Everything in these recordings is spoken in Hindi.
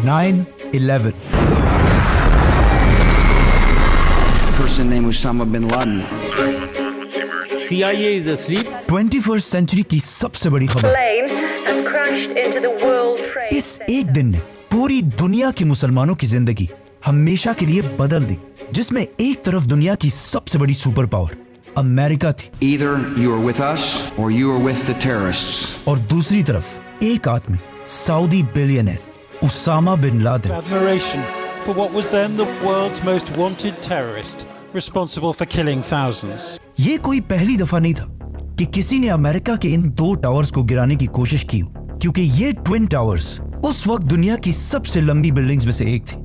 9/11. Person named Osama bin Laden. CIA is asleep. 21st century की सबसे बड़ी खबर Plane has crashed into the World Trade इस Center. एक दिन ने पूरी दुनिया के मुसलमानों की जिंदगी हमेशा के लिए बदल दी, जिसमें एक तरफ दुनिया की सबसे बड़ी सुपर पावर अमेरिका थी Either you are with us or you are with the terrorists. और दूसरी तरफ एक आदमी Saudi billionaire Osama bin Laden. Admiration for what was then the world's most wanted terrorist, responsible for killing thousands. ये कोई पहली दफा नहीं था कि किसी ने अमेरिका के इन 2 टावर्स को गिराने की कोशिश की हो, क्योंकि ये ट्विन टावर्स उस वक्त दुनिया की सबसे लंबी बिल्डिंग्स में से एक थी।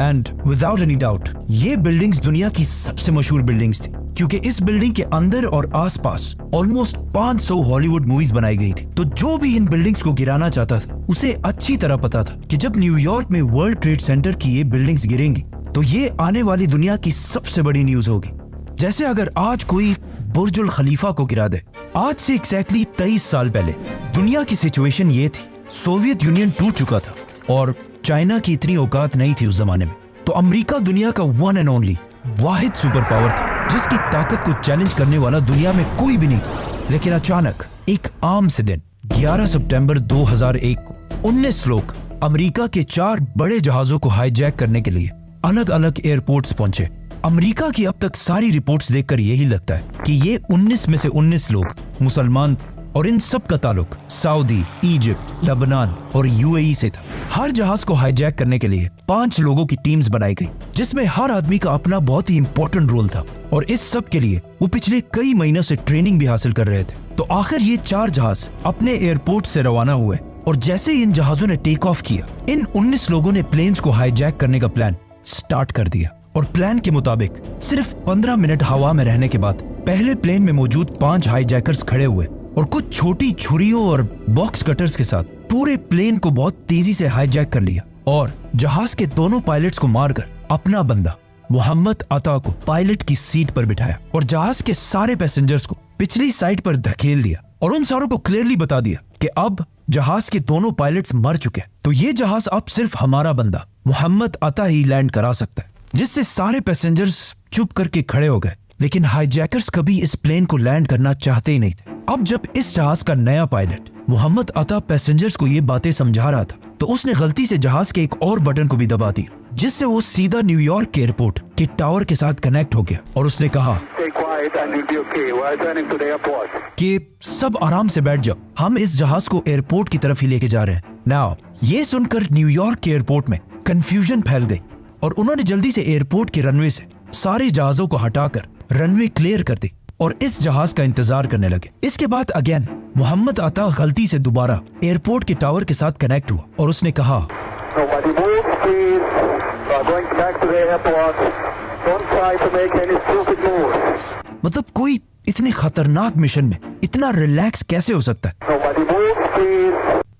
एंड विदाउट एनी डाउट ये बिल्डिंग्स दुनिया की सबसे मशहूर बिल्डिंग्स थी, क्योंकि इस बिल्डिंग के अंदर और आसपास ऑलमोस्ट 500 हॉलीवुड मूवीज बनाई गई थी। तो जो भी इन बिल्डिंग्स को गिराना चाहता था उसे अच्छी तरह पता था कि जब न्यूयॉर्क में वर्ल्ड ट्रेड सेंटर की ये बिल्डिंग्स गिरेंगी तो ये आने वाली दुनिया की सबसे बड़ी न्यूज होगी। जैसे अगर आज कोई बुर्जुल खलीफा को गिरा दे। आज से एग्जैक्टली 23 साल पहले दुनिया की सिचुएशन ये थी, सोवियत यूनियन टूट चुका था और चाइना की इतनी औकात नहीं थी उस जमाने में। तो अमेरिका दुनिया का one and only Wahid super power था जिसकी ताकत को चैलेंज करने वाला दुनिया में कोई भी नहीं था। लेकिन अचानक एक आम से दिन 11 सितंबर 2001 को 19 लोग अमेरिका के 4 बड़े जहाजों को हाईजैक करने के लिए अलग अलग एयरपोर्ट्स पहुंचे। अमेरिका की अब तक सारी रिपोर्ट्स देखकर यही लगता है कि ये 19 में से 19 लोग मुसलमान थे और इन सब का ताल्लुक सऊदी, इजिप्ट, लेबनान और यूएई से था। हर जहाज को हाईजैक करने के लिए 5 लोगों की टीम्स बनाई गई, जिसमें हर आदमी का अपना बहुत ही इंपॉर्टेंट रोल था और इस सब के लिए वो पिछले कई महीनों से ट्रेनिंग भी हासिल कर रहे थे। तो आखिर ये 4 जहाज अपने एयरपोर्ट से रवाना हुए और जैसे ही इन जहाजों ने टेक ऑफ किया, इन 19 लोगों ने प्लेन्स को हाईजैक करने का प्लान स्टार्ट कर दिया। और प्लान के मुताबिक सिर्फ 15 मिनट हवा में रहने के बाद पहले प्लेन में मौजूद 5 हाईजैकर्स खड़े हुए और कुछ छोटी छुरियों और बॉक्स कटर्स के साथ पूरे प्लेन को बहुत तेजी से हाईजैक कर लिया और जहाज के दोनों पायलट्स को मारकर अपना बंदा मोहम्मद अता को पायलट की सीट पर बिठाया और जहाज के सारे पैसेंजर्स को पिछली साइड पर धकेल दिया और उन सारों को क्लियरली बता दिया कि अब जहाज के दोनों पायलट्स मर चुके हैं, तो ये जहाज अब सिर्फ हमारा बंदा मोहम्मद अता ही लैंड करा सकता है। जिससे सारे पैसेंजर्स चुप करके खड़े हो गए, लेकिन हाईजैकर्स कभी इस प्लेन को लैंड करना चाहते ही नहीं थे। अब जब इस जहाज का नया पायलट मोहम्मद अता पैसेंजर्स को ये बातें समझा रहा था, तो उसने गलती से जहाज के एक और बटन को भी दबा दिया, जिससे वो सीधा न्यूयॉर्क के एयरपोर्ट के टावर के साथ कनेक्ट हो गया और उसने कहा कि सब आराम से बैठ जाओ, हम इस जहाज को एयरपोर्ट की तरफ ही लेके जा रहे हैं। नाउ ये सुनकर न्यूयॉर्क के एयरपोर्ट में कंफ्यूजन फैल गई और उन्होंने जल्दी से एयरपोर्ट के रनवे से सारे जहाजों को हटाकर रनवे क्लियर कर दी और इस जहाज का इंतजार करने लगे। इसके बाद अगेन मोहम्मद अता गलती से दोबारा एयरपोर्ट के टावर के साथ कनेक्ट हुआ और उसने कहा मतलब कोई इतने खतरनाक मिशन में इतना रिलैक्स कैसे हो सकता है।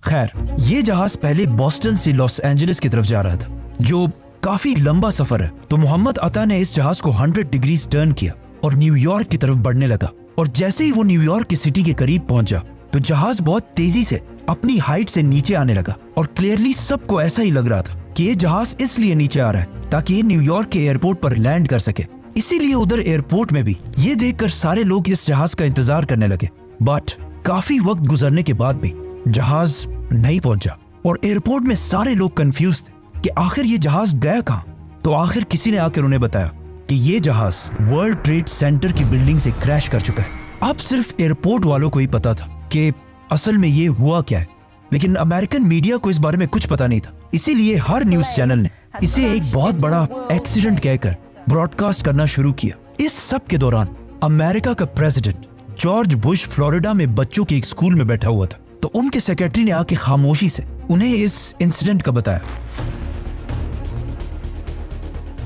खैर, ये जहाज पहले बोस्टन से लॉस एंजलिस की तरफ जा रहा था, जो काफी लंबा सफर है। तो मोहम्मद अता ने इस जहाज को 100 डिग्रीज टर्न किया और न्यूयॉर्क की तरफ बढ़ने लगा और जैसे ही वो न्यूयॉर्क की सिटी के करीब पहुंचा तो जहाज बहुत तेजी से अपनी हाइट से नीचे आने लगा और क्लियरली सबको ऐसा ही लग रहा था कि ये जहाज इसलिए नीचे आ रहा है ताकि ये न्यूयॉर्क के एयरपोर्ट पर लैंड कर सके। इसीलिए उधर एयरपोर्ट में भी ये देखकर सारे लोग इस जहाज का इंतजार करने लगे। बट काफी वक्त गुजरने के बाद भी जहाज नहीं पहुंचा और एयरपोर्ट में सारे लोग कंफ्यूज थे कि आखिर ये जहाज गया कहाँ। तो आखिर किसी ने आकर उन्हें बताया कि ये जहाज वर्ल्ड ट्रेड सेंटर की बिल्डिंग से क्रैश कर चुका है। अब सिर्फ एयरपोर्ट वालों को ही पता था कि असल में ये हुआ क्या है, लेकिन अमेरिकन मीडिया को इस बारे में कुछ पता नहीं था। इसीलिए हर न्यूज चैनल ने इसे एक बहुत बड़ा एक्सीडेंट कहकर ब्रॉडकास्ट करना शुरू किया। इस सब के दौरान अमेरिका का प्रेसिडेंट जॉर्ज बुश फ्लोरिडा में बच्चों के एक स्कूल में बैठा हुआ था, तो उनके सेक्रेटरी ने आके खामोशी से उन्हें इस इंसिडेंट का बताया।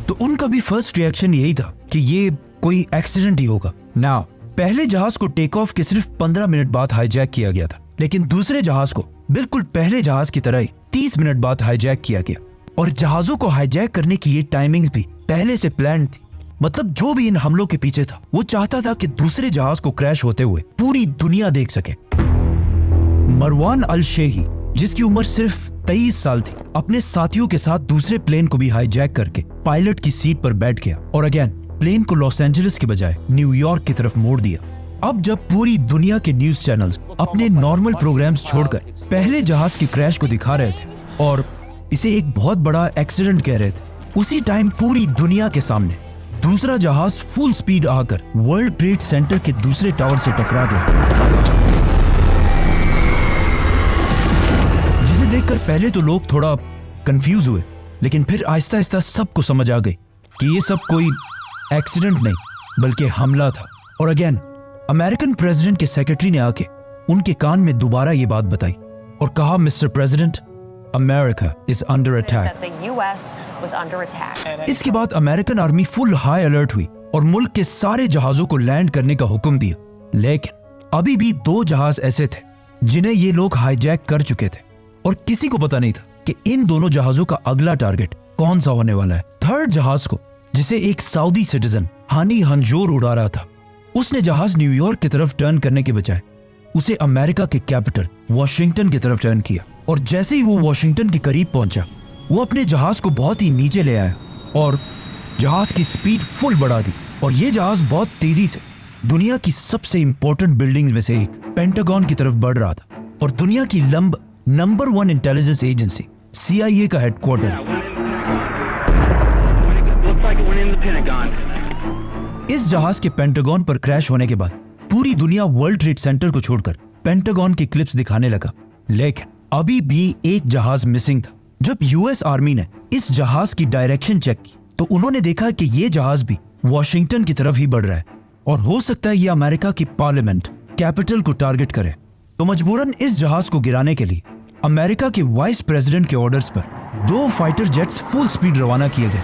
तो उनका भी फर्स्ट रिएक्शन यही था कि ये कोई एक्सीडेंट ही होगा। नाउ पहले जहाज को टेक ऑफ के सिर्फ 15 मिनट बाद हाईजैक किया गया था, लेकिन दूसरे जहाज को बिल्कुल पहले जहाज की तरह ही 30 मिनट बाद हाईजैक किया गया और जहाजों को हाईजैक करने की ये टाइमिंग्स भी पहले से प्लान थी। मतलब जो भी इन हमलों के पीछे था वो चाहता था कि दूसरे जहाज को क्रैश होते हुए पूरी दुनिया देख सके। मरवान अल शेही, जिसकी उम्र सिर्फ 23 साल थी, अपने साथियों के साथ दूसरे प्लेन को भी हाईजैक करके पायलट की सीट पर बैठ गया और अगेन प्लेन को लॉस एंजलिस के बजाय न्यूयॉर्क की तरफ मोड़ दिया। अब जब पूरी दुनिया के न्यूज चैनल्स अपने नॉर्मल प्रोग्राम्स छोड़कर पहले जहाज के क्रैश को दिखा रहे थे और इसे एक बहुत बड़ा एक्सीडेंट कह रहे थे, उसी टाइम पूरी दुनिया के सामने दूसरा जहाज फुल स्पीड आकर वर्ल्ड ट्रेड सेंटर के दूसरे टावर से टकरा गया, जिसे देखकर पहले तो लोग थोड़ा कंफ्यूज हुए, लेकिन फिर आहिस्ता आहिस्ता सबको समझ आ गई कि ये सब कोई एक्सीडेंट नहीं बल्कि हमला था। और अगेन अमेरिकन प्रेसिडेंट के सेक्रेटरी ने आके उनके कान में दोबारा ये बात बताई और कहा, mister president, America is under attack. इसके बाद American army full high alert हुई और मुल्क के सारे जहाजों को लैंड करने का हुक्म दिया। लेकिन अभी भी 2 जहाज ऐसे थे जिन्हें ये लोग हाईजैक कर चुके थे और किसी को पता नहीं था कि इन दोनों जहाजों का अगला टारगेट कौन सा होने वाला है। थर्ड जहाज को, जिसे एक सऊदी सिटीजन हानी हंजोर उड़ा रहा था, उसने जहाज न्यूयॉर्क की तरफ टर्न करने के बजाय उसे अमेरिका के कैपिटल वॉशिंगटन की तरफ टर्न किया और जैसे ही वो वॉशिंगटन के करीब पहुंचा, वो अपने जहाज को बहुत ही नीचे ले आया और जहाज की स्पीड फुल बढ़ा दी और ये जहाज बहुत तेजी से दुनिया की सबसे इंपॉर्टेंट बिल्डिंग्स में से एक पेंटागन की तरफ बढ़ रहा था और दुनिया की नंबर 1 इंटेलिजेंस एजेंसी CIA का हेडक्वार्टर। इस जहाज के पेंटागन पर क्रैश होने के बाद पूरी दुनिया वर्ल्ड ट्रेड सेंटर को छोड़कर पेंटागन की क्लिप्स दिखाने लगा, लेकिन अभी भी एक जहाज मिसिंग था। जब US आर्मी ने इस जहाज की डायरेक्शन चेक की तो उन्होंने देखा कि ये जहाज भी वॉशिंगटन की तरफ ही बढ़ रहा है और हो सकता है ये अमेरिका की पार्लियामेंट कैपिटल को टारगेट करे। तो मजबूरन इस जहाज को गिराने के लिए अमेरिका के वाइस प्रेसिडेंट के ऑर्डर्स पर 2 फाइटर जेट्स फुल स्पीड रवाना किए गए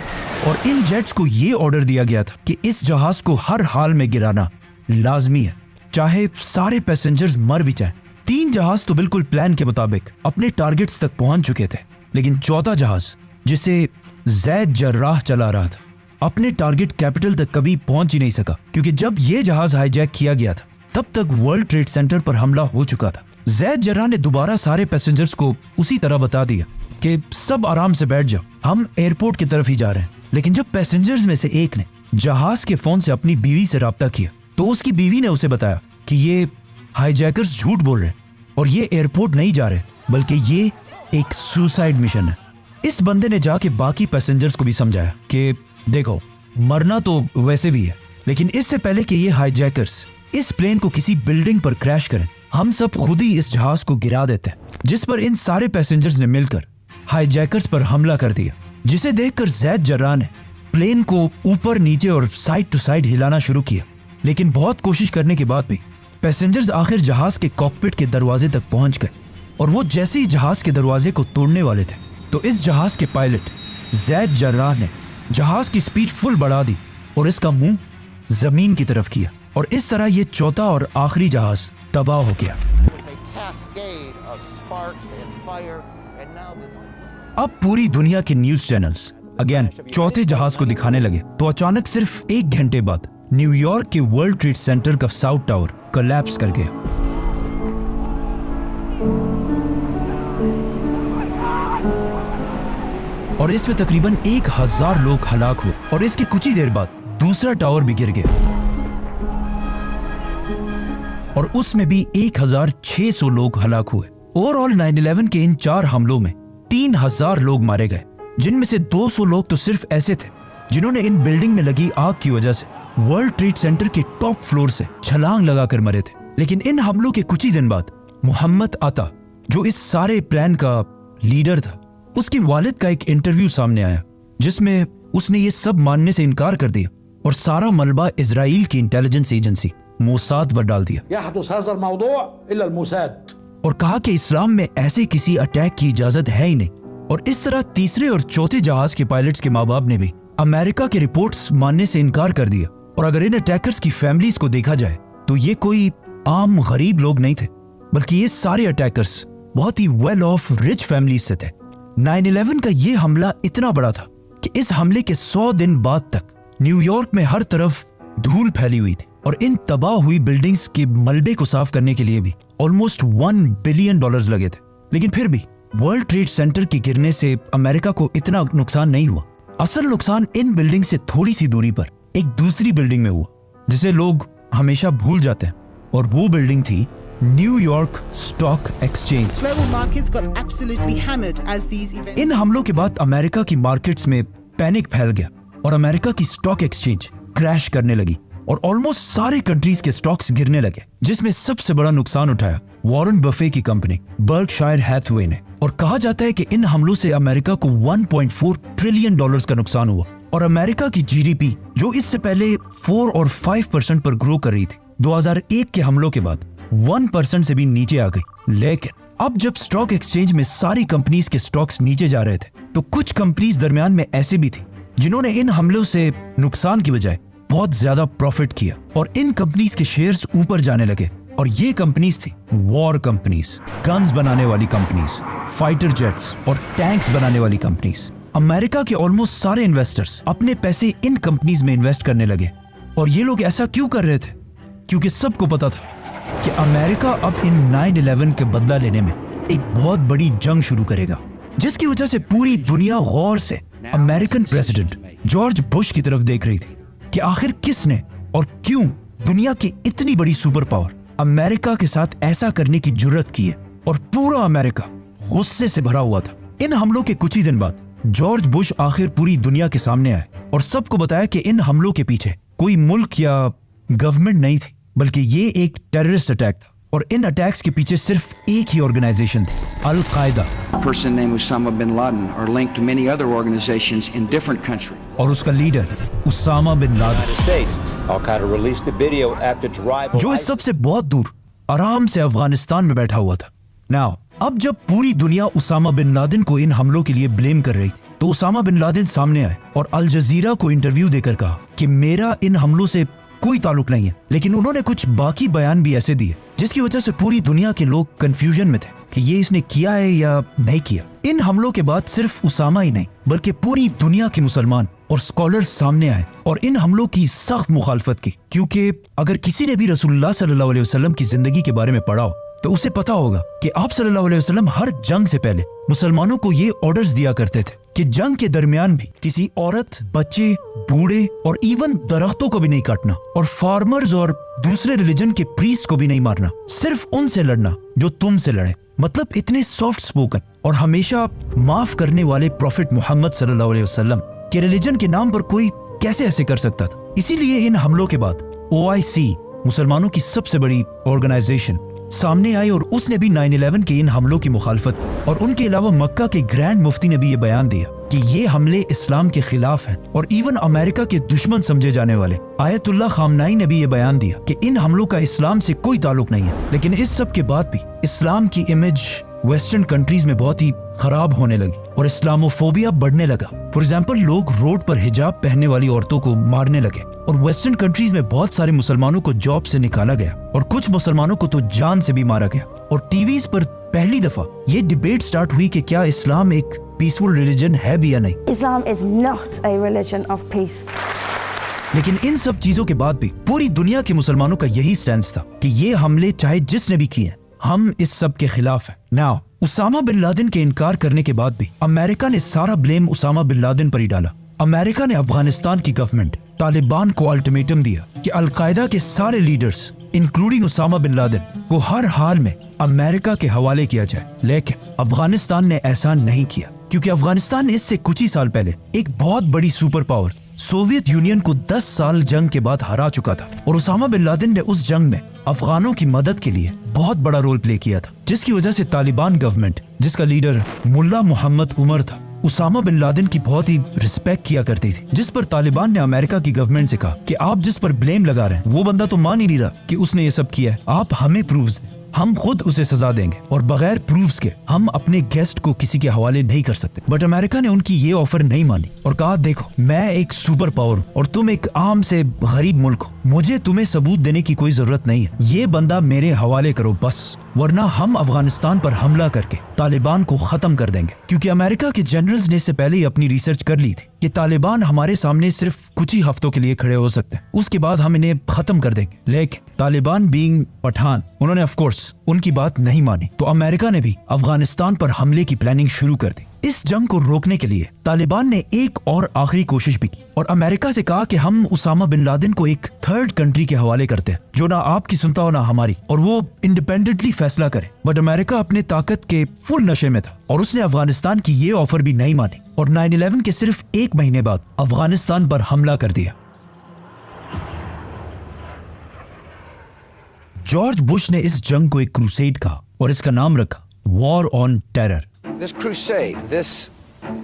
और इन जेट्स को ये ऑर्डर दिया गया था कि इस जहाज को हर हाल में गिराना लाजमी है, चाहे सारे पैसेंजर्स मर भी जाएं। 3 जहाज तो बिल्कुल प्लान के मुताबिक अपने टारगेट्स तक पहुंच चुके थे, लेकिन चौथा जहाज, जिसे ज़ैद जर्राह चला रहा था, अपने टारगेट कैपिटल तक कभी पहुंच ही नहीं सका, क्योंकि जब ये जहाज हाईजैक किया गया था तब तक वर्ल्ड ट्रेड सेंटर पर हमला हो चुका था। ज़ैद जर्राह ने दोबारा सारे पैसेंजर्स को उसी तरह बता दिया कि सब आराम से बैठ जाओ, हम एयरपोर्ट की तरफ ही जा रहे हैं। लेकिन जब पैसेंजर्स में से एक ने जहाज के फोन से अपनी बीवी से राब्ता किया तो उसकी बीवी ने उसे बताया कि ये हाईजैकर्स झूठ बोल रहे हैं और ये एयरपोर्ट नहीं जा रहे, बल्कि ये एक सुसाइड मिशन है। इस बंदे ने जाके बाकी पैसेंजर्स को भी समझाया कि देखो, मरना तो वैसे भी है, लेकिन इससे पहले कि ये हाईजैकर्स इस प्लेन को किसी बिल्डिंग पर क्रैश करें, हम सब खुद ही इस जहाज को गिरा देते हैं। जिस पर इन सारे पैसेंजर्स ने मिलकर हाईजैकर्स पर हमला कर दिया, जिसे देखकर ज़ैद जर्राह ने प्लेन को ऊपर नीचे और साइड टू साइड हिलाना शुरू किया। लेकिन बहुत कोशिश करने के बाद भी पैसेंजर्स आखिर जहाज के कॉकपिट के दरवाजे तक पहुंच गए और वो जैसे ही जहाज के दरवाजे को तोड़ने वाले थे तो इस जहाज के पायलट ज़ैद जर्राह ने जहाज की स्पीड फुल बढ़ा दी और इसका मुंह जमीन की तरफ किया और इस तरह ये चौथा और आखिरी जहाज तबाह हो गया। अब पूरी दुनिया के न्यूज चैनल्स अगेन चौथे जहाज को दिखाने लगे तो अचानक सिर्फ 1 घंटे बाद न्यूयॉर्क के वर्ल्ड ट्रेड सेंटर का साउथ टावर कोलैप्स कर गया। और इसमें तकरीबन 1000 लोग हलाक हुए और इसके कुछ ही देर बाद दूसरा टावर भी गिर गया और उसमें भी 1600 लोग हलाक हुए। ओवरऑल 9/11 के इन 4 हमलों में 3000 लोग मारे गए, जिनमें से 200 लोग तो सिर्फ ऐसे थे जिन्होंने इन बिल्डिंग में लगी आग की वजह से वर्ल्ड ट्रेड सेंटर के टॉप फ्लोर से छलांग लगाकर मरे थे। लेकिन इन हमलों के कुछ ही दिन बाद मोहम्मद अता, जो इस सारे प्लान का लीडर था, उसके वालिद का एक इंटरव्यू सामने आया जिसमें उसने ये सब मानने से इनकार कर दिया और सारा मलबा इजराइल की इंटेलिजेंस एजेंसी मोसाद पर डाल दिया और कहा कि इस्लाम में ऐसे किसी अटैक की इजाजत है ही नहीं। और इस तरह तीसरे और चौथे जहाज के पायलट्स के माँ बाप ने भी अमेरिका के रिपोर्ट्स मानने से इनकार कर दिया। और अगर इन अटैकर्स की फैमिलीज को देखा जाए तो ये कोई आम गरीब लोग नहीं थे, बल्कि ये सारे अटैकर्स बहुत ही वेल ऑफ रिच फैमिलीज से थे। 9/11 का ये हमला इतना बड़ा था कि इस हमले के 100 दिन बाद तक न्यूयॉर्क में हर तरफ धूल फैली हुई थी और इन तबाह हुई बिल्डिंग्स के मलबे को साफ करने के लिए भी ऑलमोस्ट $1 बिलियन लगे थे। लेकिन फिर भी वर्ल्ड ट्रेड सेंटर के गिरने से अमेरिका को इतना नुकसान नहीं हुआ। असल नुकसान इन बिल्डिंग से थोड़ी सी दूरी पर एक दूसरी बिल्डिंग में हुआ जिसे लोग हमेशा भूल जाते हैं, और वो बिल्डिंग थी New York stock exchange. Global markets got absolutely hammered as these events. इन हमलों के बाद अमेरिका की मार्केट्स में पैनिक फैल गया और अमेरिका की स्टॉक एक्सचेंज क्रैश करने लगी और ऑलमोस्ट सारे कंट्रीज के स्टॉक्स गिरने लगे, जिसमें सबसे बड़ा नुकसान उठाया वॉरेन बफे की कंपनी बर्कशायर हैथवे ने। और कहा जाता है कि इन हमलों से अमेरिका को 1.4 ट्रिलियन डॉलर्स का नुकसान हुआ और अमेरिका की जीडीपी जो इससे पहले 4 और 5% पर ग्रो कर रही थी, 2001 के हमलों के बाद 1% से भी नीचे आ गई। लेकिन अब जब स्टॉक एक्सचेंज में सारी कंपनीज के स्टॉक्स नीचे जा रहे थे, तो कुछ कंपनीज दरमियान में ऐसे भी थी जिन्होंने इन हमलों से नुकसान की बजाय बहुत ज्यादा प्रॉफिट किया और इन कंपनीज के शेयर्स ऊपर जाने लगे। और ये कंपनीज थी वॉर कंपनीज, गन्स बनाने वाली कंपनीज, फाइटर जेट्स और टैंक्स बनाने वाली कंपनीज। अमेरिका के ऑलमोस्ट सारे इन्वेस्टर्स अपने पैसे इन कंपनीज में इन्वेस्ट करने लगे। और ये लोग ऐसा क्यों कर रहे थे? क्योंकि सबको पता था कि अमेरिका अब इन 9/11 के बदला लेने में एक बहुत बड़ी जंग शुरू करेगा, जिसकी वजह से पूरी दुनिया गौर से अमेरिकन प्रेसिडेंट जॉर्ज बुश की तरफ देख रही थी कि आखिर किसने और क्यों दुनिया की इतनी बड़ी सुपर पावर अमेरिका के साथ ऐसा करने की जुर्रत की है। और पूरा अमेरिका गुस्से से भरा हुआ था। इन हमलों के कुछ ही दिन बाद जॉर्ज बुश आखिर पूरी दुनिया के सामने आए और सबको बताया कि इन हमलों के पीछे कोई मुल्क या गवर्नमेंट नहीं थी, बल्कि ये एक टेररिस्ट अटैक था। और इन अटैक्स के पीछे सिर्फ एक ही ऑर्गेनाइजेशन थी, अल कायदा। A person named Osama bin Laden are linked to many other organizations in different countries. और उसका leader Osama bin Laden, United States. Al-Qaeda released the video after its rival. जो इस सबसे बहुत दूर आराम से अफगानिस्तान में बैठा हुआ था। नाउ अब जब पूरी दुनिया उसामा बिन लादेन को इन हमलों के लिए ब्लेम कर रही थी, तो उसामा बिन लादेन सामने आए और अल जजीरा को इंटरव्यू देकर कहा कि मेरा इन हमलों से कोई ताल्लुक नहीं है। लेकिन उन्होंने कुछ बाकी बयान भी ऐसे दिए जिसकी वजह से पूरी दुनिया के लोग कंफ्यूजन में थे कि ये इसने किया है या नहीं किया। इन हमलों के बाद सिर्फ उसामा ही नहीं बल्कि पूरी दुनिया के मुसलमान और स्कॉलर्स सामने आए और इन हमलों की सख्त मुखालफत की, क्योंकि अगर किसी ने भी रसूलुल्लाह सल्लल्लाहु अलैहि वसल्लम की जिंदगी के बारे में पढ़ा हो तो उसे पता होगा कि आप सल्लल्लाहु अलैहि वसल्लम हर जंग से पहले मुसलमानों को ये ऑर्डर्स दिया करते थे कि जंग के दरमियान भी किसी औरत, बच्चे, बूढ़े और इवन दरख्तों को भी नहीं काटना और फार्मर्स और दूसरे रिलीजन के प्रीस्ट को भी नहीं मारना, सिर्फ उनसे लड़ना जो तुमसे लड़े। मतलब इतने सॉफ्ट स्पोकन और हमेशा माफ करने वाले प्रॉफिट मोहम्मद सल्लल्लाहु अलैहि वसल्लम के रिलीजन के नाम पर कोई कैसे ऐसे कर सकता था? इसीलिए इन हमलों के बाद OIC, मुसलमानों की सबसे बड़ी ऑर्गेनाइजेशन, सामने आई और उसने भी 9/11 के इन हमलों की मुखालफत की। और उनके अलावा मक्का के ग्रैंड मुफ्ती ने भी ये बयान दिया कि ये हमले इस्लाम के खिलाफ हैं। और इवन अमेरिका के दुश्मन समझे जाने वाले आयतुल्लाह खामनाई ने भी ये बयान दिया कि इन हमलों का इस्लाम से कोई ताल्लुक नहीं है। लेकिन इस सब के बाद भी इस्लाम की इमेज वेस्टर्न कंट्रीज में बहुत ही खराब होने लगी और इस्लामोफोबिया बढ़ने लगा। फॉर एग्जाम्पल, लोग रोड पर हिजाब पहनने वाली औरतों को मारने लगे और वेस्टर्न कंट्रीज में बहुत सारे मुसलमानों को जॉब से निकाला गया और कुछ मुसलमानों को तो जान से भी मारा गया। और टीवीज पर पहली दफा ये डिबेट स्टार्ट हुई कि क्या इस्लाम एक पीसफुल रिलीजन है भी या नहीं। Islam is not a religion of peace. लेकिन इन सब चीजों के बाद भी पूरी दुनिया के मुसलमानों का यही स्टैंड था कि ये हमले चाहे जिसने भी किए, हम इस सब के खिलाफ हैं। नाउ उसामा बिन लादेन के इनकार करने के बाद भी अमेरिका ने सारा ब्लेम उसामा बिन लादेन पर ही डाला। अमेरिका ने अफगानिस्तान की गवर्नमेंट तालिबान को अल्टीमेटम दिया कि अलकायदा के सारे leaders including Osama bin Laden को हर हाल में अमेरिका के हवाले किया जाए। लेकिन अफगानिस्तान ने ऐसा नहीं किया, क्योंकि अफगानिस्तान ने इससे कुछ ही साल पहले एक बहुत बड़ी सुपर पावर सोवियत यूनियन को 10 साल जंग के बाद हरा चुका था। और उसामा बिन लादेन ने उस जंग में अफगानों की मदद के लिए बहुत बड़ा रोल प्ले किया था, जिसकी वजह से तालिबान गवर्नमेंट, जिसका लीडर मुल्ला मोहम्मद उमर था, उसामा बिन लादेन की बहुत ही रिस्पेक्ट किया करती थी। जिस पर तालिबान ने अमेरिका की गवर्नमेंट से कहा कि आप जिस पर ब्लेम लगा रहे हैं वो बंदा तो मान ही नहीं रहा कि उसने ये सब किया है, आप हमें प्रूफ्स दें, हम खुद उसे सजा देंगे और बगैर प्रूफ्स के हम अपने गेस्ट को किसी के हवाले नहीं कर सकते। बट अमेरिका ने उनकी ये ऑफर नहीं मानी और कहा, देखो मैं एक सुपर पावर हूं और तुम एक आम से गरीब मुल्क हो, मुझे तुम्हें सबूत देने की कोई जरूरत नहीं है, ये बंदा मेरे हवाले करो बस, वरना हम अफगानिस्तान पर हमला करके तालिबान को खत्म कर देंगे। क्योंकि अमेरिका के जनरल्स ने इससे पहले ही अपनी रिसर्च कर ली थी कि तालिबान हमारे सामने सिर्फ कुछ ही हफ्तों के लिए खड़े हो सकते हैं, उसके बाद हम इन्हें खत्म कर देंगे। लेकिन तालिबान बीइंग पठान, उन्होंने ऑफ कोर्स उनकी बात नहीं मानी, तो अमेरिका ने भी अफगानिस्तान पर हमले की प्लानिंग शुरू कर दी। इस जंग को रोकने के लिए तालिबान ने एक और आखिरी कोशिश भी की और अमेरिका से कहा कि हम उसामा बिन लादेन को एक थर्ड कंट्री के हवाले करते हैं जो ना आपकी सुनता हो ना हमारी, और वो इंडिपेंडेंटली फैसला करे। बट अमेरिका अपने ताकत के फुल नशे में था और उसने अफगानिस्तान की ये ऑफर भी नहीं मानी और 9/11 के सिर्फ एक महीने बाद अफगानिस्तान पर हमला कर दिया। जॉर्ज बुश ने इस जंग को एक क्रूसेड कहा और इसका नाम रखा war on terror. This crusade, this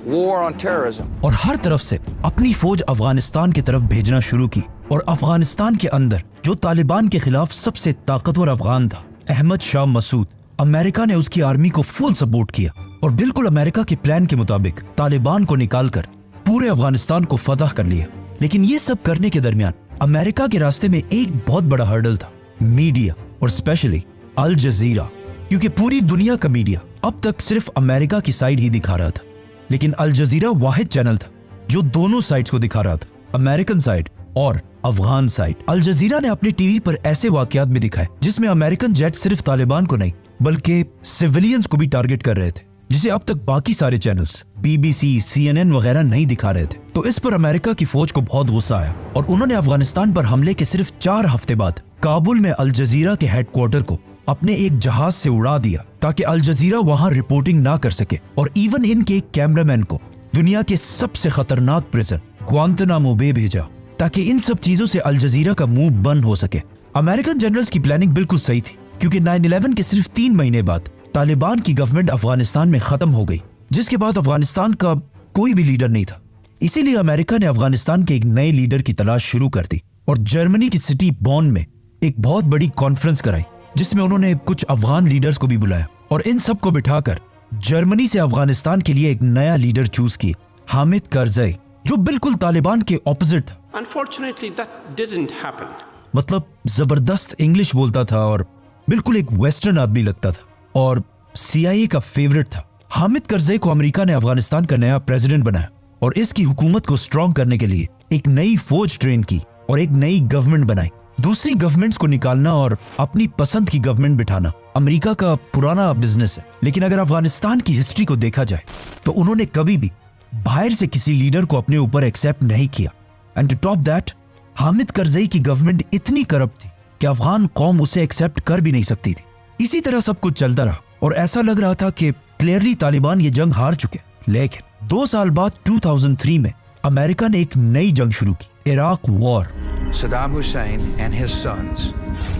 war on terrorism, और हर तरफ से अपनी फौज अफगानिस्तान की तरफ भेजना शुरू की और अफगानिस्तान के अंदर जो तालिबान के खिलाफ सबसे ताकतवर अफगान था, अहमद शाह मसूद, अमेरिका ने उसकी आर्मी को फुल सपोर्ट किया और बिल्कुल अमेरिका के प्लान के मुताबिक तालिबान को निकालकर पूरे अफगानिस्तान को फतह कर लिया। लेकिन ये सब करने के दरमियान अमेरिका के रास्ते में एक बहुत बड़ा हर्डल था, मीडिया और स्पेशली अल जजीरा, क्योंकि पूरी दुनिया का मीडिया अब तक सिर्फ अमेरिका की साइड ही दिखा रहा था, लेकिन अल जजीरा वाहिद चैनल था जो दोनों साइड्स को दिखा रहा था, अमेरिकन साइड और अफगान साइड। अल जजीरा ने अपने टीवी पर ऐसे वाकयात भी दिखाए जिसमें अमेरिकन जेट सिर्फ तालिबान को नहीं बल्कि सिविलियंस को भी टारगेट कर रहे थे, जिसे अब तक बाकी सारे चैनल्स BBC, CNN वगैरह नहीं दिखा रहे थे। तो इस पर अमेरिका की फौज को बहुत गुस्सा आया और उन्होंने अफगानिस्तान पर हमले के सिर्फ 4 हफ्ते बाद काबुल में अल जजीरा के हेडक्वार्टर को अपने एक जहाज से उड़ा दिया ताकि अल जजीरा वहां रिपोर्टिंग ना कर सके, और इवन इनके एक कैमरामैन को दुनिया के सबसे खतरनाक प्रिजन ग्वांतनामो बे भेजा ताकि इन सब चीजों से अल जजीरा का मुंह बंद हो सके। अमेरिकन जनरल्स की प्लानिंग बिल्कुल सही थी क्योंकि 9/11 के सिर्फ 3 महीने बाद तालिबान की गवर्नमेंट अफगानिस्तान में खत्म हो गई, जिसके बाद अफगानिस्तान का कोई भी लीडर नहीं था। इसीलिए अमेरिका ने अफगानिस्तान के एक नए लीडर की तलाश शुरू कर दी और जर्मनी की सिटी बॉन में एक बहुत बड़ी कॉन्फ्रेंस कराई जिसमें उन्होंने कुछ अफगान लीडर्स को भी बुलाया और इन सब को बिठाकर जर्मनी से अफगानिस्तान के लिए एक नया लीडर चूज किया, हामिद करजई, जो बिल्कुल तालिबान के ऑपोजिट था। Unfortunately, that didn't happen. मतलब जबरदस्त इंग्लिश बोलता था और बिल्कुल एक वेस्टर्न आदमी लगता था और CIA का फेवरेट था। हामिद करजई को अमेरिका ने अफगानिस्तान का नया प्रेसिडेंट बनाया और इसकी हुकूमत को स्ट्रॉन्ग करने के लिए एक नई फौज ट्रेन की और एक नई गवर्नमेंट बनाई। दूसरी गवर्नमेंट्स को निकालना और अपनी पसंद की गवर्नमेंट बिठाना अमेरिका का पुराना बिजनेस है, लेकिन अगर अफगानिस्तान की हिस्ट्री को देखा जाए तो उन्होंने कभी भी बाहर से किसी लीडर को अपने ऊपर एक्सेप्ट नहीं किया। And to top that, Hamid Karzai की गवर्नमेंट इतनी करप्ट थी कि अफगान कौम उसे एक्सेप्ट कर भी नहीं सकती थी। इसी तरह सब कुछ चलता रहा और ऐसा लग रहा था कि क्लियरली तालिबान ये जंग हार चुके। लेकिन 2 साल बाद 2003 में अमेरिका ने एक नई जंग शुरू की, Iraq war. Saddam Hussein and his sons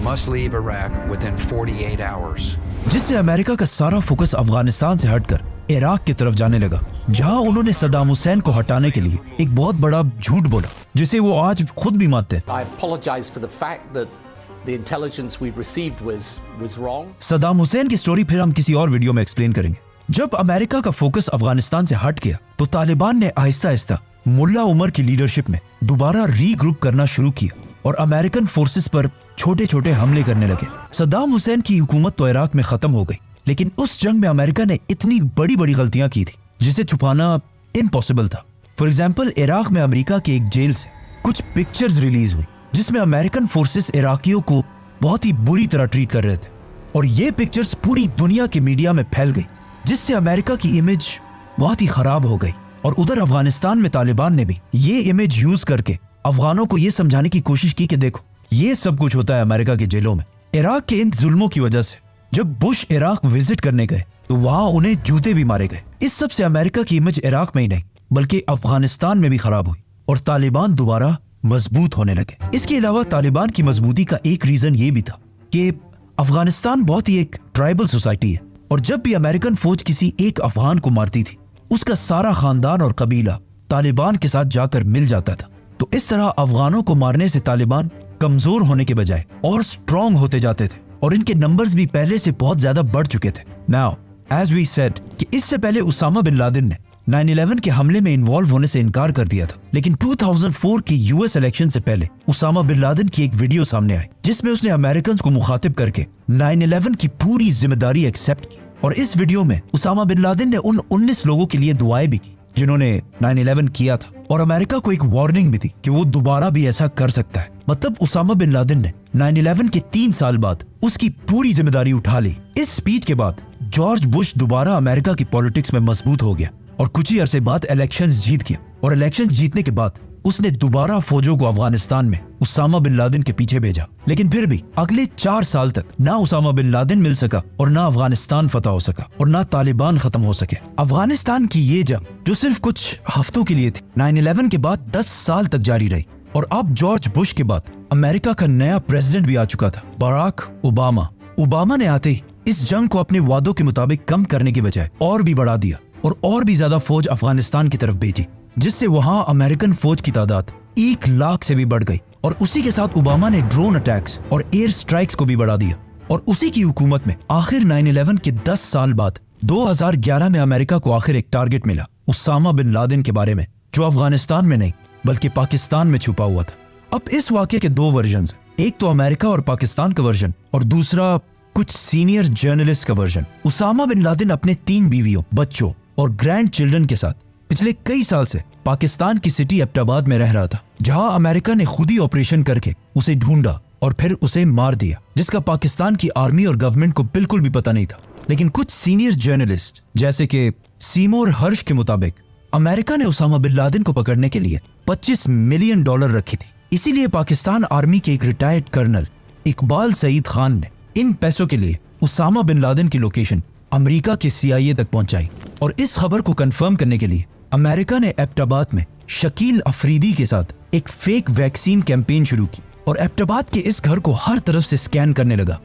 must leave Iraq within 48 hours. जिससे अमेरिका का सारा फोकस अफगानिस्तान से हटकर इराक की तरफ जाने लगा, जहां उन्होंने सद्दाम हुसैन को हटाने के लिए एक बहुत बड़ा झूठ बोला जिसे वो आज खुद भी मानते हैं। I apologize for the fact that the intelligence we received was wrong. Saddam Hussain की स्टोरी फिर हम किसी और वीडियो में एक्सप्लेन करेंगे। जब अमेरिका का फोकस अफगानिस्तान से हट गया तो तालिबान ने आहिस्ता आहिस्ता मुल्ला उमर की लीडरशिप में दोबारा रीग्रुप करना शुरू किया और अमेरिकन फोर्सेस पर छोटे छोटे हमले करने लगे। सद्दाम हुसैन की हुकूमत तो इराक में खत्म हो गई, लेकिन उस जंग में अमेरिका ने इतनी बड़ी बड़ी गलतियां की थी जिसे छुपाना इम्पॉसिबल था। फॉर एग्जाम्पल, इराक में अमेरिका के एक जेल से कुछ पिक्चर्स रिलीज हुई जिसमें अमेरिकन फोर्सेस इराकियों को बहुत ही बुरी तरह ट्रीट कर रहे थे और ये पिक्चर्स पूरी दुनिया के मीडिया में फैल गई, जिससे अमेरिका की इमेज बहुत ही खराब हो गई। और उधर अफगानिस्तान में तालिबान ने भी ये इमेज यूज करके अफगानों को ये समझाने की कोशिश की कि देखो ये सब कुछ होता है अमेरिका के जेलों में। इराक के इन जुल्मों की वजह से जब बुश इराक विजिट करने गए तो वहां उन्हें जूते भी मारे गए। इस सब से अमेरिका की इमेज इराक में ही नहीं बल्कि अफगानिस्तान में भी खराब हुई और तालिबान दोबारा मजबूत होने लगे। इसके अलावा तालिबान की मजबूती का एक रीजन ये भी था कि अफगानिस्तान बहुत ही एक ट्राइबल सोसाइटी है और जब भी अमेरिकन फौज किसी एक अफगान को मारती थी उसका सारा खानदान और कबीला तालिबान के साथ जाकर मिल जाता था। तो इस तरह अफगानों को मारने से तालिबान कमजोर होने के बजाय और स्ट्रॉन्ग होते जाते थे और इनके नंबर्स भी पहले से बहुत ज्यादा बढ़ चुके थे। नाउ एज वी सेड कि इससे पहले उसामा बिन लादेन ने 9/11 के हमले में इन्वॉल्व होने से इनकार कर दिया था, लेकिन 2004 के US इलेक्शन से पहले उसामा बिन लादेन की एक वीडियो सामने आई जिसमें उसने अमेरिकन को मुखातिब करके 9/11 की पूरी जिम्मेदारी एक्सेप्ट की और इस वीडियो में उसामा बिन लादेन ने उन 19 लोगों के लिए दुआएं भी की जिन्होंने 9/11 किया था और अमेरिका को एक वार्निंग भी दी कि वो दोबारा भी ऐसा कर सकता है। मतलब उसामा बिन लादेन ने 9/11 के 3 साल बाद उसकी पूरी जिम्मेदारी उठा ली। इस स्पीच के बाद जॉर्ज बुश दोबारा अमेरिका की पॉलिटिक्स में मजबूत हो गया और कुछ ही अरसे बाद इलेक्शंस जीत गया। और इलेक्शन जीतने के बाद उसने दोबारा फौजों को अफगानिस्तान में उसामा बिन लादेन के पीछे भेजा। लेकिन फिर भी अगले 4 साल तक ना उसामा बिन लादेन मिल सका और ना अफगानिस्तान फतह हो सका और ना तालिबान खत्म हो सके। अफगानिस्तान की ये जंग जो सिर्फ कुछ हफ्तों के लिए थी 9/11 के बाद 10 साल तक जारी रही। और अब जॉर्ज बुश के बाद अमेरिका का नया प्रेसिडेंट भी आ चुका था, बराक ओबामा। ओबामा ने आते ही इस जंग को अपने वादों के मुताबिक कम करने की बजाय और भी बढ़ा दिया और भी ज्यादा फौज अफगानिस्तान की तरफ भेजी, जिससे वहां अमेरिकन फौज की तादाद 1 लाख से भी बढ़ गई। और उसी के साथ ओबामा ने ड्रोन अटैक्स और एयर स्ट्राइक्स को भी बढ़ा दिया। और उसी की हुकूमत में आखिर 9/11 के 10 साल बाद 2011 में अमेरिका को आखिर एक टारगेट मिला उसामा बिन लादेन के बारे में, जो अफगानिस्तान में नहीं बल्कि पाकिस्तान में छुपा हुआ था। अब इस वाकये के 2 वर्जन, एक तो अमेरिका और पाकिस्तान का वर्जन और दूसरा कुछ सीनियर जर्नलिस्ट का वर्जन। उसामा बिन लादेन अपने 3 बीवियों, बच्चों और ग्रैंड चिल्ड्रन के साथ पिछले कई साल से पाकिस्तान की सिटी एबटाबाद में रह रहा था, जहां अमेरिका ने खुद ही ऑपरेशन करके उसे ढूंढा और फिर उसे मार दिया, जिसका पाकिस्तान की आर्मी और गवर्नमेंट को बिल्कुल भी पता नहीं था। लेकिन कुछ सीनियर जर्नलिस्ट जैसे कि सीमोर हर्श के मुताबिक अमेरिका ने उसामा बिन लादेन को पकड़ने के लिए $25 मिलियन रखी थी। इसीलिए पाकिस्तान आर्मी के एक रिटायर्ड कर्नल इकबाल सईद खान ने इन पैसों के लिए उसामा बिन लादेन की लोकेशन अमेरिका के CIA तक पहुंचाई। और इस खबर को कंफर्म करने के लिए अमेरिका ने एबटाबाद में शकील अफरीदी के साथ एक फेक वैक्सीन कैंपेन शुरू की और एबटाबाद के इस घर को हर तरफ से स्कैन करने लगा।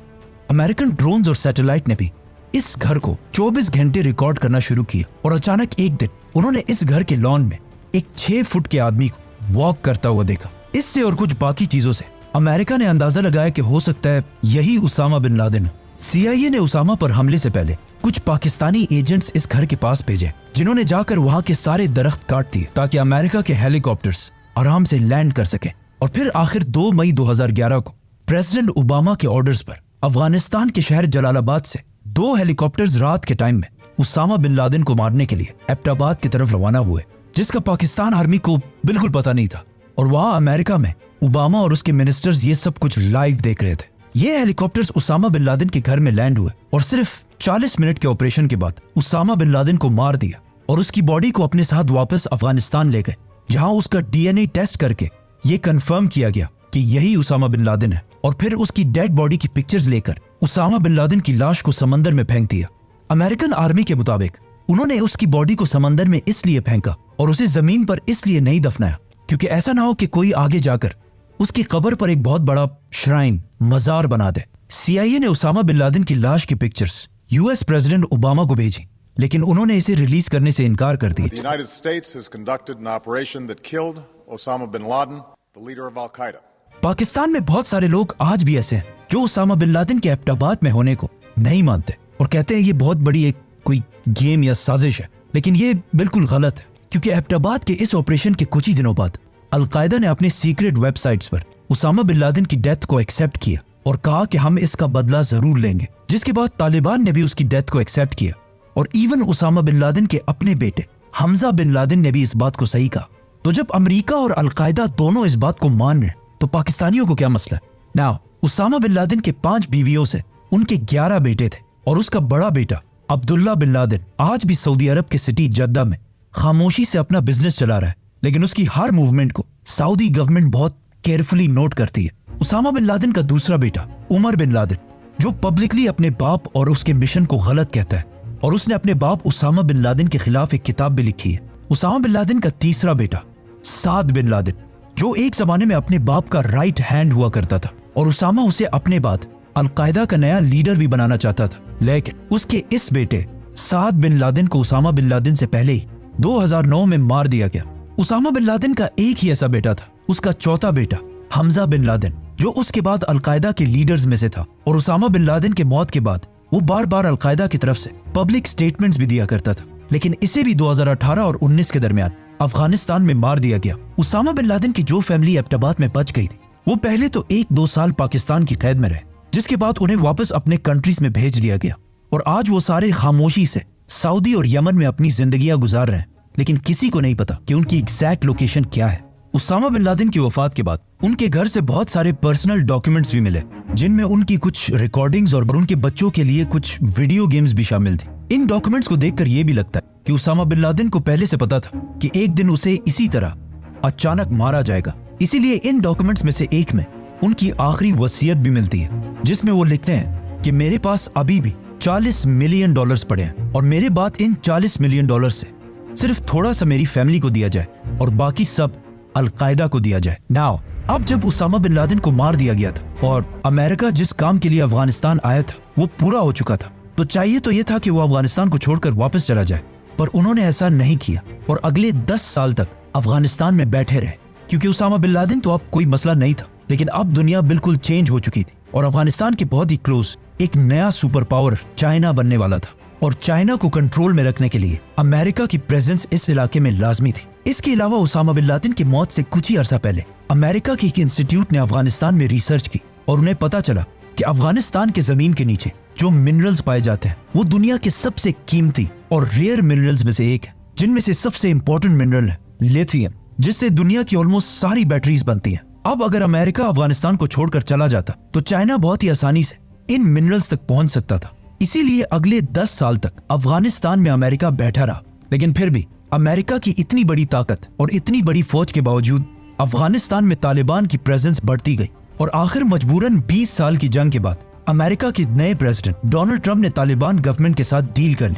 अमेरिकन ड्रोन्स और सैटेलाइट ने भी इस घर को 24 घंटे रिकॉर्ड करना शुरू किया। और अचानक एक दिन उन्होंने इस घर के लॉन में एक 6 फुट के आदमी को वॉक करता हुआ देखा। इससे और कुछ बाकी चीजों से अमेरिका ने अंदाजा लगाया कि हो सकता है यही उसामा बिन लादेन। CIA ने उसामा पर हमले से पहले कुछ पाकिस्तानी एजेंट्स इस घर के पास भेजे, जिन्होंने जाकर वहां के सारे दरख्त काट दिए ताकि अमेरिका के हेलीकॉप्टर्स आराम से लैंड कर सके। और फिर आखिर 2 मई 2011 को प्रेसिडेंट ओबामा के ऑर्डर्स पर अफगानिस्तान के शहर जलालाबाद से 2 हेलीकॉप्टर्स रात के टाइम में उसामा बिन लादेन को मारने के लिए एबटाबाद की तरफ रवाना हुए, जिसका पाकिस्तान आर्मी को बिल्कुल पता नहीं था। और वहां अमेरिका में ओबामा और उसके मिनिस्टर्स ये सब कुछ लाइव देख रहे थे। ये हेलीकॉप्टर्स उसामा बिन लादेन के घर में लैंड हुए और सिर्फ 40 मिनट के ऑपरेशन के बाद उसामा बिन लादेन को मार दिया और उसकी बॉडी को अपने साथ वापस अफगानिस्तान ले गए, जहां उसका DNA टेस्ट करके ये कंफर्म किया गया कि यही उसामा बिन लादेन है। और फिर उसकी डेड बॉडी की पिक्चर्स लेकर उसामा बिन लादेन की लाश को समंदर में फेंक दिया। अमेरिकन आर्मी के मुताबिक उन्होंने उसकी बॉडी को समंदर में इसलिए फेंका और उसे जमीन पर इसलिए नहीं दफनाया क्योंकि ऐसा ना हो कि कोई आगे जाकर उसकी कब्र पर एक बहुत बड़ा श्राइन, मजार बना दे। CIA ने उसामा बिन लादेन की लाश की पिक्चर्स US प्रेसिडेंट ओबामा को भेजी, लेकिन उन्होंने इसे रिलीज करने से इनकार कर दिया। The United States has conducted an operation that killed Osama bin Laden, the leader of Al-Qaeda. Pakistan में बहुत सारे लोग आज भी ऐसे हैं जो उसामा बिन लादेन के एबटाबाद में होने को नहीं मानते और कहते हैं ये बहुत बड़ी एक कोई गेम या साजिश है। लेकिन ये बिल्कुल गलत है, क्योंकि एबटाबाद के इस ऑपरेशन के कुछ ही दिनों बाद अल-कायदा ने अपने सीक्रेट वेबसाइट्स पर उसामा बिन लादेन की डेथ को एक्सेप्ट किया और कहा कि हम इसका बदला जरूर लेंगे, जिसके बाद तालिबान ने भी उसकी डेथ को एक्सेप्ट किया। और इवन उसामा बिन लादेन के अपने बेटे हमजा बिन लादेन ने भी इस बात को सही कहा। तो जब अमेरिका और अल-कायदा दोनों इस बात को मान रहे तो पाकिस्तानियों को क्या मसला है? नाउ उसामा बिन लादेन के 5 बीवियों से उनके 11 बेटे थे और उसका बड़ा बेटा अब्दुल्ला बिन लादेन आज भी सऊदी अरब के सिटी जद्दा में खामोशी से अपना बिजनेस चला रहा है, लेकिन उसकी हर मूवमेंट को सऊदी गवर्नमेंट बहुत केयरफुली नोट करती है। उसामा बिन लादेन का दूसरा बेटा उमर बिन लादेन, जो पब्लिकली अपने बाप और उसके मिशन को गलत कहता है, और उसने अपने बाप उसामा बिन लादेन के खिलाफ एक किताब भी लिखी है। उसामा बिन लादेन का तीसरा बेटा साद बिन लादेन, जो एक जमाने में अपने बाप का राइट हैंड हुआ करता था और उसामा उसे अपने बाद अल-कायदा का नया लीडर भी बनाना चाहता था। लेकिन उसके इस बेटे साद बिन लादेन को उसामा बिन लादेन से पहले ही 2009 में मार दिया गया। उसामा बिन लादेन का एक ही ऐसा बेटा था, उसका चौथा बेटा हमजा बिन लादेन, जो उसके बाद अल-कायदा के लीडर्स में से था। और उसामा बिन लादेन के मौत के बाद वो बार बार अल-कायदा की तरफ से पब्लिक स्टेटमेंट्स भी दिया करता था, लेकिन इसे भी 2018 और 19 के दरमियान अफगानिस्तान में मार दिया गया। उसामा बिन लादेन की जो फैमिली एबटाबाद में बच गई थी, वो पहले तो 1-2 साल पाकिस्तान की कैद में रहे, जिसके बाद उन्हें वापस अपने कंट्रीज में भेज दिया गया और आज वो सारे खामोशी से सऊदी और यमन में अपनी जिंदगियां गुजार रहे हैं। लेकिन किसी को नहीं पता कि उनकी एग्जैक्ट लोकेशन क्या है। उसामा बिन लादेन की वफात के बाद उनके घर से बहुत सारे पर्सनल डॉक्यूमेंट्स भी मिले, जिनमें उनकी कुछ रिकॉर्डिंग्स और उनके बच्चों के लिए कुछ वीडियो गेम्स भी शामिल थी। इन डॉक्यूमेंट्स को देखकर यह भी लगता है कि उसामा बिन लादेन को पहले से पता था कि एक दिन उसे इसी तरह अचानक मारा जाएगा। इसीलिए इन डॉक्यूमेंट्स में से एक में उनकी आखिरी वसीयत भी मिलती है, जिसमें वो लिखते हैं कि मेरे पास अभी भी $40 मिलियन पड़े हैं और मेरे बाद इन $40 मिलियन से सिर्फ थोड़ा सा मेरी फैमिली को दिया जाए और बाकी सब अल-कायदा को दिया जाए। नाउ अब जब उसामा बिन लादेन को मार दिया गया था और अमेरिका जिस काम के लिए अफगानिस्तान आया था वो पूरा हो चुका था, तो चाहिए तो ये था कि वो अफगानिस्तान को छोड़कर वापस चला जाए, पर उन्होंने ऐसा नहीं किया और अगले 10 साल तक अफगानिस्तान में बैठे रहे। क्योंकि उसामा बिन लादेन तो अब कोई मसला नहीं था, लेकिन अब दुनिया बिल्कुल चेंज हो चुकी थी और अफगानिस्तान के बहुत ही क्लोज एक नया सुपर पावर चाइना बनने वाला था और चाइना को कंट्रोल में रखने के लिए अमेरिका की प्रेजेंस इस इलाके में लाजमी थी। इसके अलावा उसामा बिन लादेन की मौत से कुछ ही अरसा पहले अमेरिका के एक इंस्टीट्यूट ने अफगानिस्तान में रिसर्च की और उन्हें पता चला कि अफगानिस्तान के जमीन के नीचे जो मिनरल्स पाए जाते हैं वो दुनिया के सबसे कीमती और रेयर मिनरल्स में से एक है, जिनमें से सबसे इंपॉर्टेंट मिनरल है लिथियम, जिससे दुनिया की ऑलमोस्ट सारी बैटरीज बनती हैं। अब अगर अमेरिका अफगानिस्तान को छोड़कर चला जाता तो चाइना बहुत ही आसानी से इन मिनरल्स तक पहुंच सकता था। इसीलिए अगले 10 साल तक अफगानिस्तान में अमेरिका बैठा रहा, लेकिन फिर भी अमेरिका की इतनी बड़ी ताकत और इतनी बड़ी फौज के बावजूद अफगानिस्तान में तालिबान की प्रेजेंस बढ़ती गई और आखिर मजबूरन 20 साल की जंग के बाद अमेरिका के नए प्रेसिडेंट डोनाल्ड ट्रंप ने तालिबान गवर्नमेंट के साथ डील कर ली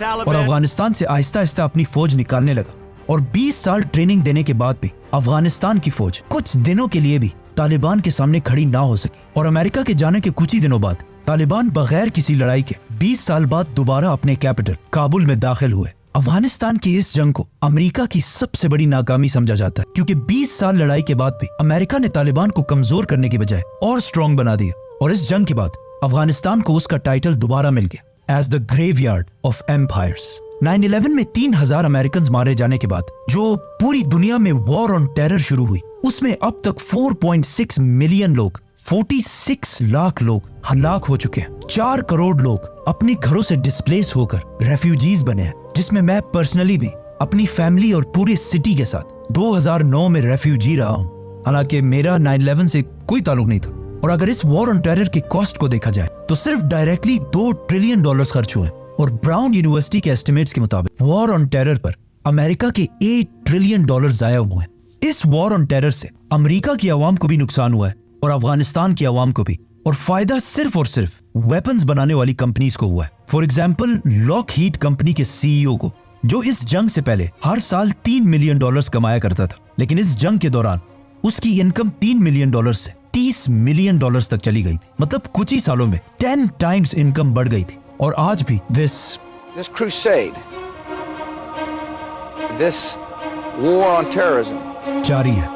और अफगानिस्तान से आहिस्ता आहिस्ता अपनी फौज निकालने लगा। और 20 साल ट्रेनिंग देने के बाद भी अफगानिस्तान की फौज कुछ दिनों के लिए भी तालिबान के सामने खड़ी ना हो सकी और अमेरिका के जाने के कुछ ही दिनों बाद तालिबान बगैर किसी लड़ाई के 20 साल बाद दोबारा अपने कैपिटल काबुल में दाखिल हुए। अफगानिस्तान की इस जंग को अमेरिका की सबसे बड़ी नाकामी समझा जाता है, क्योंकि 20 साल लड़ाई के बाद भी अमेरिका ने तालिबान को कमजोर करने के बजाय और स्ट्रॉन्ग बना दिया और इस जंग के बाद अफगानिस्तान को उसका टाइटल दोबारा मिल गया as the graveyard of empires. 9/11 में 3000 अमेरिकन मारे जाने के बाद जो पूरी दुनिया में वॉर ऑन टेरर शुरू हुई, उसमें अब तक 4.6 मिलियन लोग 46 लाख लोग हलाक हो चुके हैं। 4 करोड़ लोग अपने घरों से डिस्प्लेस होकर रेफ्यूजीज बने हैं, जिसमें मैं पर्सनली भी अपनी फैमिली और पूरे सिटी के साथ 2009 में रेफ्यूजी रहा हूँ। हालांकि मेरा 9/11 से कोई ताल्लुक नहीं था और अगर इस वॉर ऑन टेरर की कॉस्ट को देखा जाए तो सिर्फ डायरेक्टली $2 ट्रिलियन खर्च हुए और ब्राउन यूनिवर्सिटी के एस्टिमेट्स के मुताबिक वॉर ऑन टेरर पर अमेरिका के $8 ट्रिलियन जाया हुए हैं। इस वॉर ऑन टेरर से अमेरिका की आवाम को भी नुकसान हुआ है और अफगानिस्तान की आवाम को भी, और फायदा सिर्फ और सिर्फ वेपन्स बनाने वाली कंपनीज को हुआ है। फॉर एग्जाम्पल लॉकहीड कंपनी के सीईओ को, जो इस जंग से पहले हर साल $3 मिलियन कमाया करता था, लेकिन इस जंग के दौरान उसकी इनकम $3 मिलियन से $30 मिलियन तक चली गई थी। मतलब कुछ ही सालों में 10 टाइम्स इनकम बढ़ गई थी। और आज भी This crusade, this war on terrorism जारी है।